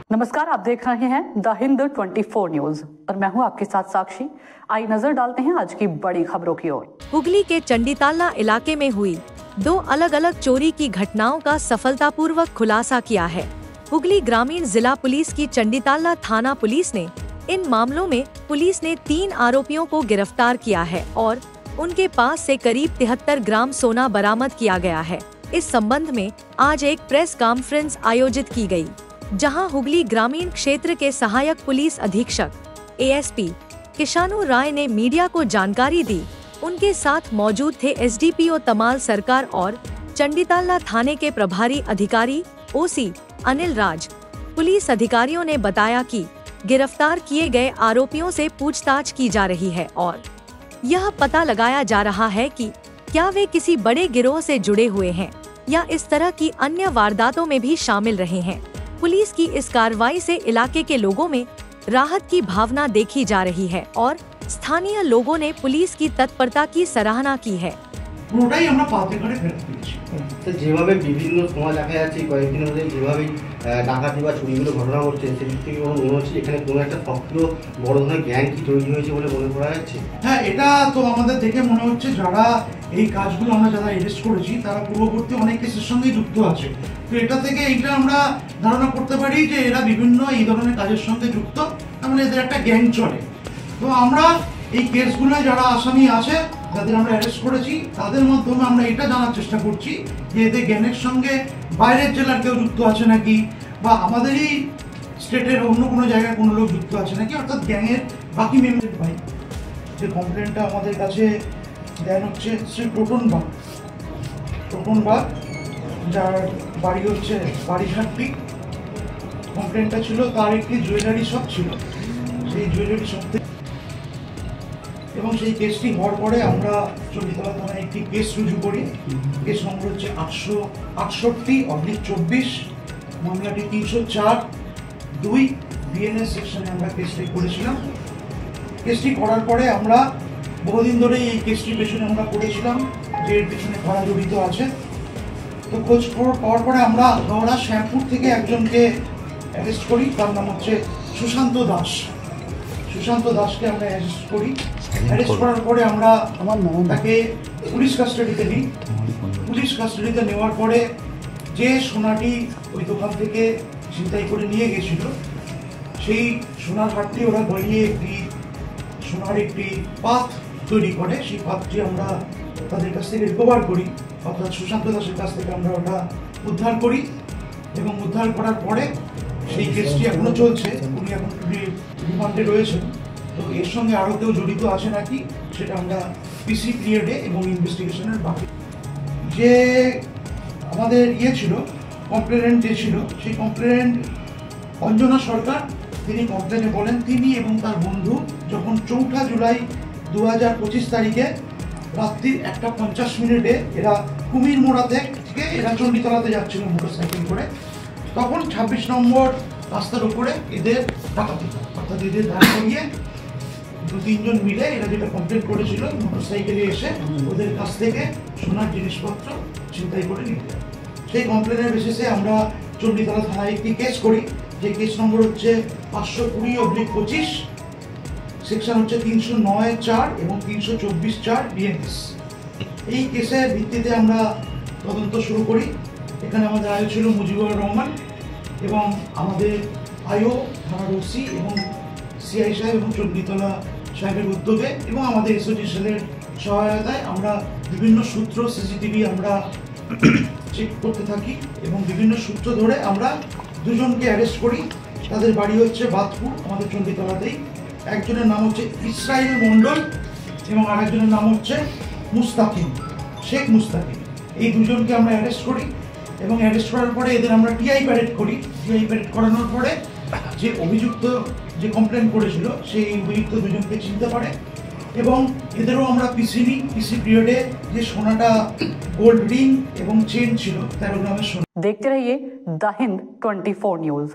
नमस्कार, आप देख रहे हैं द हिंद 24 न्यूज और मैं हूं आपके साथ साक्षी। आई नजर डालते हैं आज की बड़ी खबरों की ओर। हुगली के चंडीताला इलाके में हुई 2 अलग अलग चोरी की घटनाओं का सफलतापूर्वक खुलासा किया है। हुगली ग्रामीण जिला पुलिस की चंडीताला थाना पुलिस ने इन मामलों में पुलिस ने 3 आरोपियों को गिरफ्तार किया है और उनके पास से करीब 73 ग्राम सोना बरामद किया गया है। इस संबंध में आज एक प्रेस कॉन्फ्रेंस आयोजित की गई, जहां हुगली ग्रामीण क्षेत्र के सहायक पुलिस अधीक्षक एएसपी किशानु राय ने मीडिया को जानकारी दी। उनके साथ मौजूद थे एसडीपीओ तमाल सरकार और चंडीताला थाने के प्रभारी अधिकारी ओसी अनिल राज। पुलिस अधिकारियों ने बताया कि गिरफ्तार किए गए आरोपियों से पूछताछ की जा रही है और यह पता लगाया जा रहा है कि क्या वे किसी बड़े गिरोह से जुड़े हुए हैं या इस तरह की अन्य वारदातों में भी शामिल रहे हैं। पुलिस की इस कार्रवाई से इलाके के लोगों में राहत की भावना देखी जा रही है और स्थानीय लोगों ने पुलिस की तत्परता की सराहना की है। পুরোটাই আমরা পাতে করে ফেরত পেয়েছি। তো যেভাবে বিভিন্ন সময় দেখা যাচ্ছে কয়েকদিন ধরে যেভাবে ডাকাতি বা চুরিগুলো ঘটনা ঘটছে সেদিক থেকে মনে হচ্ছে এখানে কোনো একটা সক্রিয় বড় ধরনের গ্যাং কি তৈরি হয়েছে বলে মনে করা যাচ্ছে। হ্যাঁ, এটা তো আমাদের দেখে মনে হচ্ছে যারা এই কাজগুলো আমরা যারা অ্যারেস্ট করেছি তারা পূর্ববর্তী অনেক কেসের সঙ্গে যুক্ত আছে। তো এটা থেকে এইটা আমরা ধারণা করতে পারি যে এরা বিভিন্ন এই ধরনের কাজের সঙ্গে যুক্ত, তার মানে এদের একটা গ্যাং চলে। তো আমরা এই কেসগুলো যারা আসামি আছে যাদের আমরা অ্যারেস্ট করেছি তাদের মাধ্যমে আমরা এটা জানার চেষ্টা করছি যে এদের গ্যাংয়ের সঙ্গে বাইরের জেলার কেউ যুক্ত আছে নাকি বা আমাদেরই স্টেটের অন্য কোনো জায়গায় কোনো লোক যুক্ত আছে নাকি, অর্থাৎ গ্যাংয়ের বাকি মেম্বার। ভাই যে কমপ্লেনটা আমাদের কাছে দেন হচ্ছে শ্রী টোটন বাগ, যার বাড়ি হচ্ছে বাড়িঘাটটি। কমপ্লেনটা ছিল তার একটি জুয়েলারি শপ ছিল, সেই জুয়েলারি শপ থেকে এবং সেই কেসটি হওয়ার পরে আমরা চণ্ডীতলা থানায় একটি কেস রুজু করি। কেস নম্বর হচ্ছে 868/24, মামলাটি 304(2) বিএনএস সেকশনে আমরা কেসটি করেছিলাম। কেসটি করার পরে আমরা বহুদিন ধরে এই কেসটির পেছনে আমরা করেছিলাম যে এর পেছনে কারা জড়িত আছে। তো খোঁজ খবর পাওয়ার পরে আমরা হাওড়া শ্যামপুর থেকে একজনকে অ্যারেস্ট করি, তার নাম হচ্ছে সুশান্ত দাসকে আমরা অ্যারেস্ট করি। অ্যারেস্ট করার পরে আমরা তাকে পুলিশ কাস্টাডিতে নিই। পুলিশ কাস্টাডিতে নেওয়ার পরে যে সোনাটি ওই দোকান থেকে ছিনতাই করে নিয়ে গেছিল সেই সোনার হাটটি ওরা গলিয়ে একটি সোনার একটি পাত তৈরি করে। সেই পাতটি আমরা তাদের কাছ থেকে রিকভার করি, অর্থাৎ সুশান্ত দাসের কাছ থেকে আমরা ওটা উদ্ধার করি এবং উদ্ধার করার পরে সেই কেসটি এখনো চলছে, উনি এখন রিমান্ডে রয়েছেন। তো এর সঙ্গে আরও কেউ জড়িত আছে নাকি সেটা আমরা পিসি পিরিয়ডে এবং ইনভেস্টিগেশনের বাকি যে আমাদের ছিল কমপ্লেনেন্ট যে ছিল সেই কমপ্লেনেন্ট অঞ্জনা সরকার। তিনি কমপ্লেনে বলেন তিনি এবং তার বন্ধু যখন 4 জুলাই 2025 তারিখে রাত্রি 1:50 এরা কুমির মোড়া থেকে এরা চণ্ডীতলাতে যাচ্ছিল মোটরসাইকেল করে, তখন 26 নম্বর রাস্তার উপরে এদের ডাকাতি, অর্থাৎ এদের দাঁড় করিয়ে 2-3 জন মিলে এরা যেটা কমপ্লেন করেছিল মোটরসাইকেলে এসে ওদের কাছ থেকে সোনার জিনিসপত্র ছিনতাই করে নিয়ে যায়। সেই কমপ্লেনের বেসিসে আমরা চণ্ডীতলা থানায় একটি কেস করি, যে কেস নম্বর হচ্ছে 520/25, সেকশন হচ্ছে 309(4) এবং 324(4) বিএনএস। এই কেসের ভিত্তিতে আমরা তদন্ত শুরু করি। এখানে আমাদের আয়ো ছিল মুজিবুর রহমান এবং আমাদের আয়ো থানার ওসি এবং সিআই সাহেব এবং চণ্ডীতলা সাহেবের উদ্যোগে এবং আমাদের এসওজি সেলের সহায়তায় আমরা বিভিন্ন সূত্র সিসিটিভি আমরা চেক করতে থাকি এবং বিভিন্ন সূত্র ধরে আমরা 2 জনকে অ্যারেস্ট করি। তাদের বাড়ি হচ্ছে বাদপুর, আমাদের চণ্ডীতলাতেই। একজনের নাম হচ্ছে ইসরাইল মণ্ডল এবং আরেকজনের নাম হচ্ছে শেখ মুস্তাকিম। এই 2 জনকে আমরা অ্যারেস্ট করি এবং অ্যারেস্ট করার পরে এদের আমরা টিআই প্যারেড করি। টিআই প্যারেড করানোর পরে যে অভিযুক্ত যে কমপ্লেন করেছিল সেই অভিযুক্ত 2 জনকে চিনতে পারে এবং এদেরও আমরা পিসি নিই। পিসি পিরিয়ডে যে সোনাটা গোল্ড রিং এবং চেন ছিল 13 গ্রামের সোনা। देखते रहिए द हिंद 24 न्यूज।